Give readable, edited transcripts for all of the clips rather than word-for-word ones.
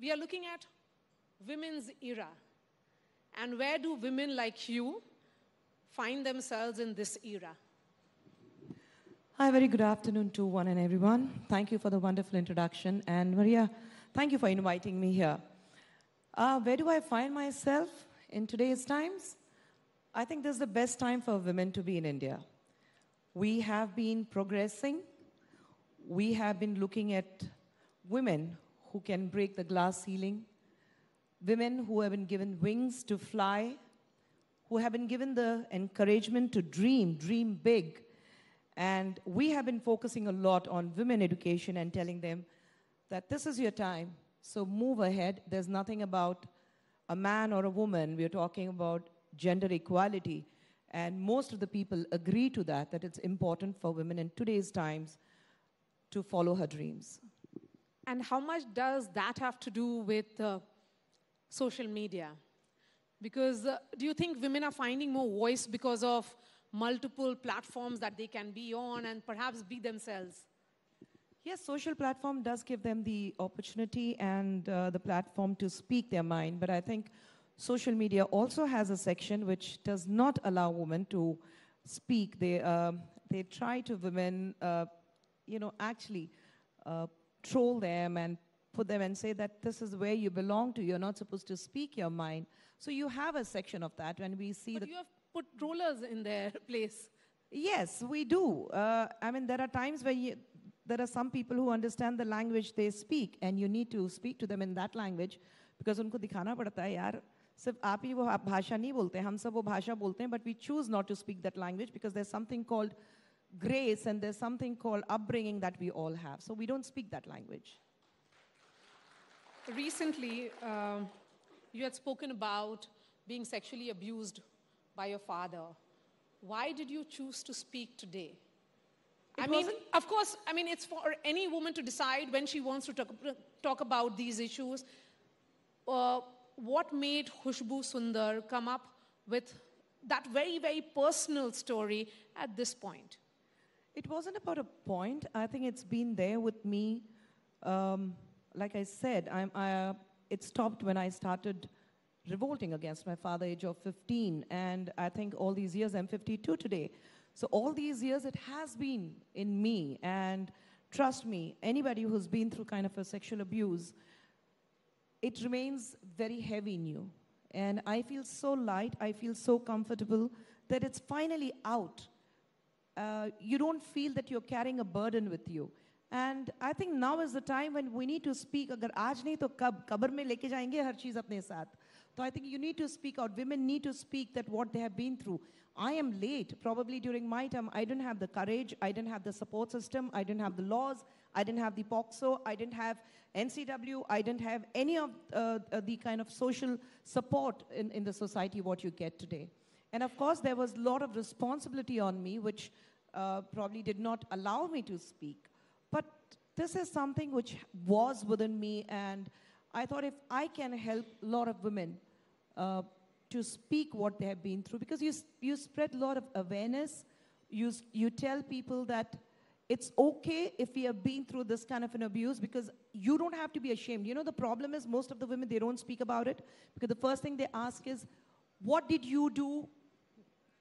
we are looking at women's era. And where do women like you find themselves in this era? Hi, very good afternoon to one and everyone. Thank you for the wonderful introduction. And Maria, thank you for inviting me here. Where do I find myself in today's times? I think this is the best time for women to be in India. We have been progressing. We have been looking at women who can break the glass ceiling, women who have been given wings to fly, who have been given the encouragement to dream big. And we have been focusing a lot on women education and telling them that this is your time, so move ahead. There's nothing about a man or a woman. We're talking about gender equality. And most of the people agree to that it's important for women in today's times to follow her dreams. And how much does that have to do with social media? Because do you think women are finding more voice because of multiple platforms that they can be on and perhaps be themselves? Yes, social platform does give them the opportunity and the platform to speak their mind, but I think social media also has a section which does not allow women to speak. They try to women, actually troll them and put them and say that this is where you belong to. You're not supposed to speak your mind. So you have a section of that when we see but you have put trollers in their place. Yes, we do. I mean, there are times where there are some people who understand the language they speak, and you need to speak to them in that language because उनको दिखाना पड़ता है यार सिर्फ आप ही वो भाषा नहीं बोलते हम सब वो भाषा बोलते हैं, but we choose not to speak that language because there's something called grace and there's something called upbringing that we all have. So we don't speak that language. Recently, you had spoken about being sexually abused by your father. Why did you choose to speak today? Of course, it's for any woman to decide when she wants to talk about these issues. What made Khushboo Sundar come up with that very, very personal story at this point? It wasn't about a point. I think it's been there with me. Like I said, it stopped when I started revolting against my father, age of 15. And I think all these years, I'm 52 today. So all these years, it has been in me. And trust me, anybody who's been through kind of a sexual abuse, it remains very heavy in you. And I feel so light, I feel so comfortable that it's finally out. You don't feel that you're carrying a burden with you. And I think now is the time when we need to speak. Agar aaj nahi to kab kabar mein leke jayenge har cheez apne saath. So I think you need to speak out. Women need to speak that what they have been through. I am late. Probably during my time, I didn't have the courage. I didn't have the support system. I didn't have the laws. I didn't have the POCSO. I didn't have NCW. I didn't have any of the kind of social support in the society what you get today. And of course, there was a lot of responsibility on me, which probably did not allow me to speak. But this is something which was within me, and I thought if I can help a lot of women to speak what they have been through, because you spread a lot of awareness, you tell people that it's okay if we have been through this kind of an abuse, because you don't have to be ashamed. You know, the problem is most of the women, they don't speak about it, because the first thing they ask is, what did you do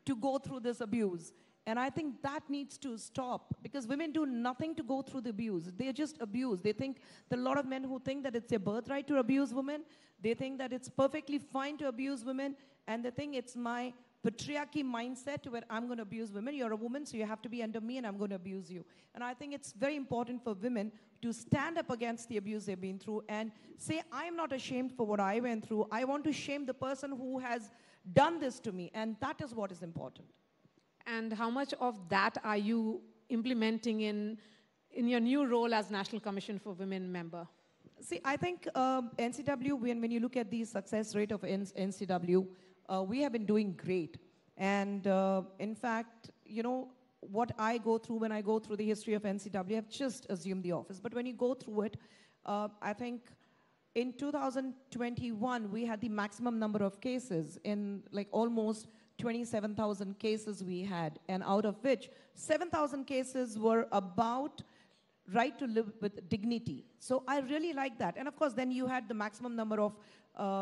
to go through this abuse? And I think that needs to stop, because women do nothing to go through the abuse. They just abuse. They think, there are a lot of men who think that it's their birthright to abuse women. They think that it's perfectly fine to abuse women. And they think it's my patriarchy mindset where I'm going to abuse women. You're a woman, so you have to be under me, and I'm going to abuse you. And I think it's very important for women to stand up against the abuse they've been through and say, I'm not ashamed for what I went through. I want to shame the person who has done this to me. And that is what is important. And how much of that are you implementing in your new role as National Commission for Women member? See, I think NCW, when you look at the success rate of NCW, we have been doing great. And in fact, you know, what I go through when I go through the history of NCW, I've just assumed the office. But when you go through it, I think in 2021, we had the maximum number of cases in like almost 27,000 cases we had, and out of which 7,000 cases were about right to live with dignity. So I really like that. And of course, then you had the maximum number of,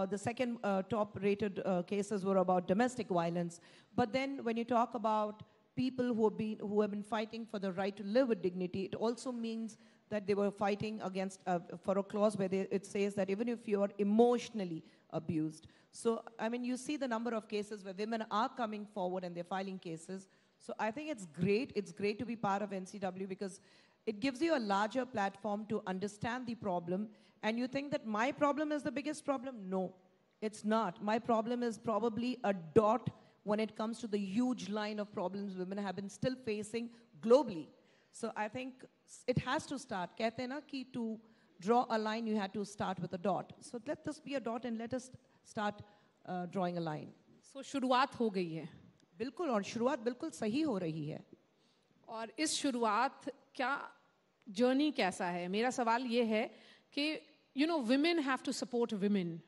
the second top-rated cases were about domestic violence. But then when you talk about people who have been fighting for the right to live with dignity, it also means that they were fighting against, for a clause where it says that even if you are emotionally abused. So, I mean, you see the number of cases where women are coming forward and they're filing cases. So I think it's great. It's great to be part of NCW because it gives you a larger platform to understand the problem. And you think that my problem is the biggest problem? No, it's not. My problem is probably a dot when it comes to the huge line of problems women have been still facing globally. So I think it has to start. Kehte hain na ki to draw a line, you had to start with a dot. So let this be a dot and let us start drawing a line. So शुरुआत हो गई है. बिल्कुल, और शुरुआत बिल्कुल सही हो रही है. और इस शुरुआत क्या जर्नी कैसा है? मेरा सवाल ये है कि you know, women have to support women,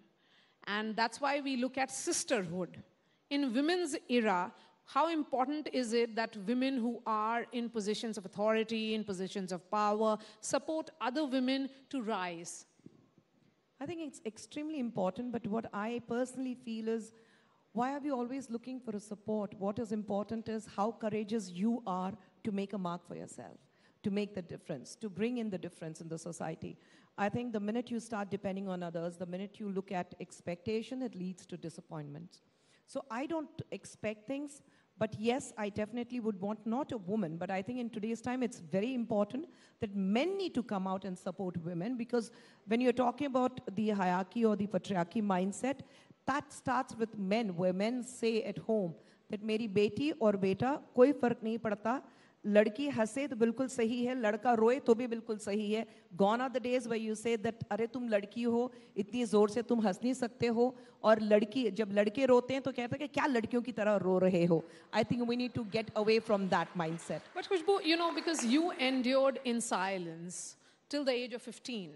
and that's why we look at sisterhood. In women's era, how important is it that women who are in positions of authority, in positions of power, support other women to rise? I think it's extremely important, but what I personally feel is, why are we always looking for a support? What is important is how courageous you are to make a mark for yourself, to make the difference, to bring in the difference in the society. I think the minute you start depending on others, the minute you look at expectation, it leads to disappointment. So I don't expect things, but yes, I definitely would want not a woman, but I think in today's time, it's very important that men need to come out and support women, because when you're talking about the hierarchy or the patriarchy mindset, that starts with men, where men say at home that मेरी बेटी और बेटा कोई फर्क नहीं पड़ता, लड़की हंसे तो बिल्कुल सही है, लड़का रोए तो भी बिल्कुल सही है. Gone are the days where you say that अरे तुम लड़की हो, इतनी जोर से तुम हंस नहीं सकते हो, और लड़की जब लड़के रोते हैं तो कहते हैं कि क्या लड़कियों की तरह रो रहे हो. I think we need to get away from that mindset. But Khushboo, you know, because you endured in silence till the age of 15.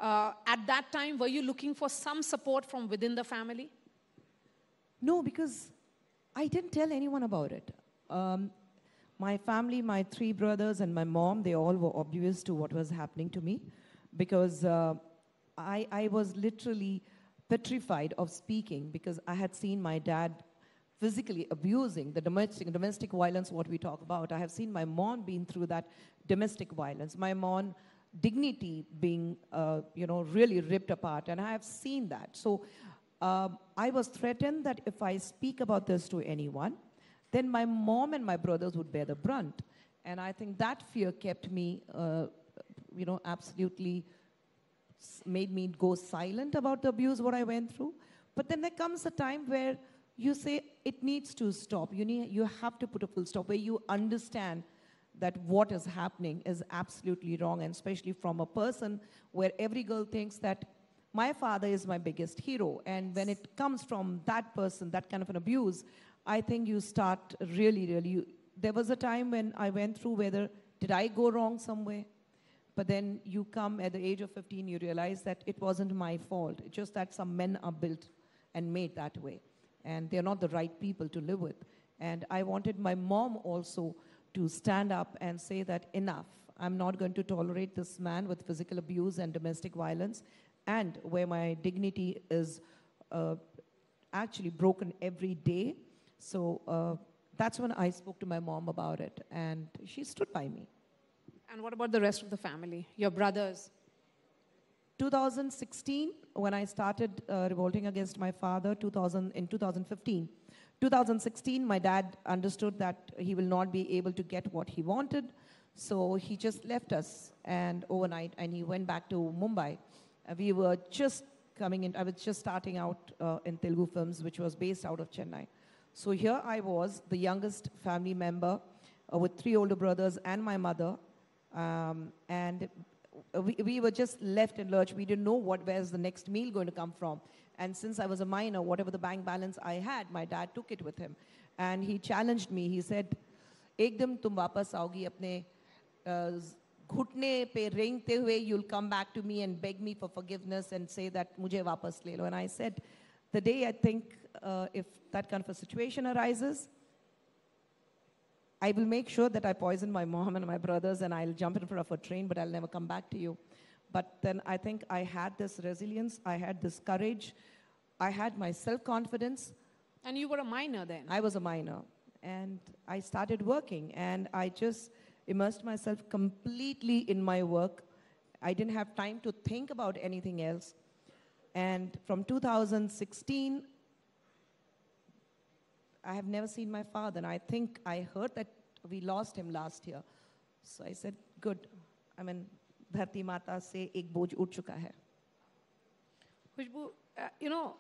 At that time, were you looking for some support from within the family? No, because I didn't tell anyone about it. My family, my 3 brothers and my mom, they all were oblivious to what was happening to me, because I was literally petrified of speaking, because I had seen my dad physically abusing the domestic violence, what we talk about. I have seen my mom being through that domestic violence. My mom dignity being, really ripped apart, and I have seen that. So I was threatened that if I speak about this to anyone, then my mom and my brothers would bear the brunt. And I think that fear kept me, absolutely made me go silent about the abuse, what I went through. But then there comes a time where you say it needs to stop. You have to put a full stop, where you understand that what is happening is absolutely wrong, and especially from a person where every girl thinks that my father is my biggest hero. And when it comes from that person, that kind of an abuse, I think you start really, there was a time when I went through whether, did I go wrong somewhere? But then you come at the age of 15, you realize that it wasn't my fault. It's just that some men are built and made that way. And they're not the right people to live with. And I wanted my mom also to stand up and say that enough. I'm not going to tolerate this man with physical abuse and domestic violence, and where my dignity is actually broken every day. So that's when I spoke to my mom about it, and she stood by me. And what about the rest of the family, your brothers? 2016, when I started revolting against my father, in 2015. 2016, my dad understood that he will not be able to get what he wanted, so he just left us and overnight, and he went back to Mumbai. We were just coming in, I was just starting out in Telugu Films, which was based out of Chennai. So here I was, the youngest family member with 3 older brothers and my mother, and we were just left in lurch. We didn't know where's the next meal going to come from. And since I was a minor, whatever the bank balance I had, my dad took it with him. And he challenged me. He said, "Ekdam tum wapas aogi apne घुटने पे रेंगते हुए, you'll come back to me and beg me for forgiveness and say that मुझे वापस ले लो." And I said, the day I think if that kind of a situation arises, I will make sure that I poison my mom and my brothers and I'll jump in front of a train, but I'll never come back to you. But then I think I had this resilience, I had this courage, I had my self-confidence. And you were a minor then? I was a minor. And I started working, and I just immersed myself completely in my work. I didn't have time to think about anything else. And from 2016, I have never seen my father, and I think I heard that we lost him last year. So I said, good. I mean, Dharti Mata se ek boj ud chuka hai. Khushboo, you know,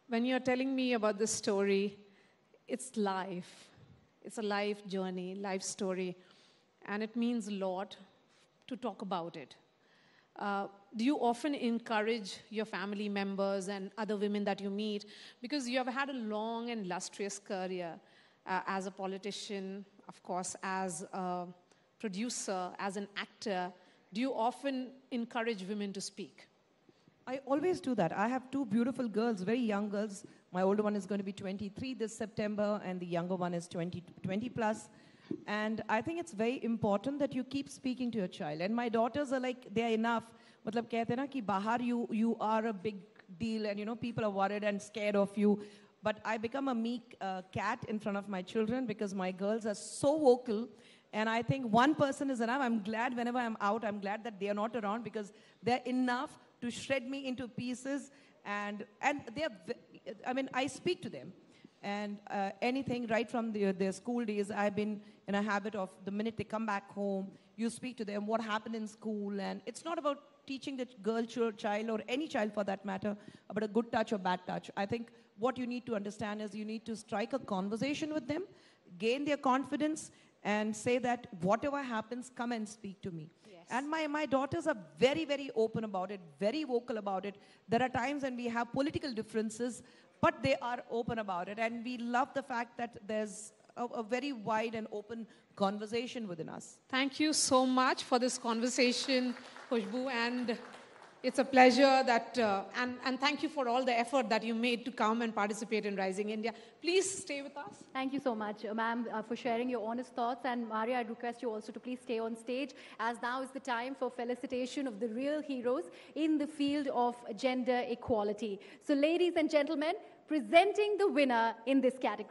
when you're telling me about this story, it's life. It's a life journey, life story, and it means a lot to talk about it. Do you often encourage your family members and other women that you meet, because you have had a long and illustrious career as a politician, of course, as a producer, as an actor, do you often encourage women to speak? I always do that. I have two beautiful girls, very young girls. My older one is going to be 23 this September, and the younger one is 20 plus. And I think it's very important that you keep speaking to your child. And my daughters are like, they're enough. Matlab kehte na ki bahar you are a big deal, and you know people are worried and scared of you. But I become a meek cat in front of my children because my girls are so vocal. And I think one person is enough. I'm glad whenever I'm out, I'm glad that they are not around, because they're enough to shred me into pieces. And they're, I mean, I speak to them. And anything right from their school days, I've been in a habit of the minute they come back home, you speak to them, what happened in school. And it's not about teaching the girl child, or any child for that matter, about a good touch or bad touch. I think what you need to understand is you need to strike a conversation with them, gain their confidence, and say that whatever happens, come and speak to me. Yes. And my daughters are very, very open about it, very vocal about it. There are times when we have political differences, but they are open about it. And we love the fact that there's a very wide and open conversation within us. Thank you so much for this conversation, Khushboo, and it's a pleasure that, and thank you for all the effort that you made to come and participate in Rising India. Please stay with us. Thank you so much, ma'am, for sharing your honest thoughts. And Maria, I'd request you also to please stay on stage, as now is the time for felicitation of the real heroes in the field of gender equality. So ladies and gentlemen, presenting the winner in this category.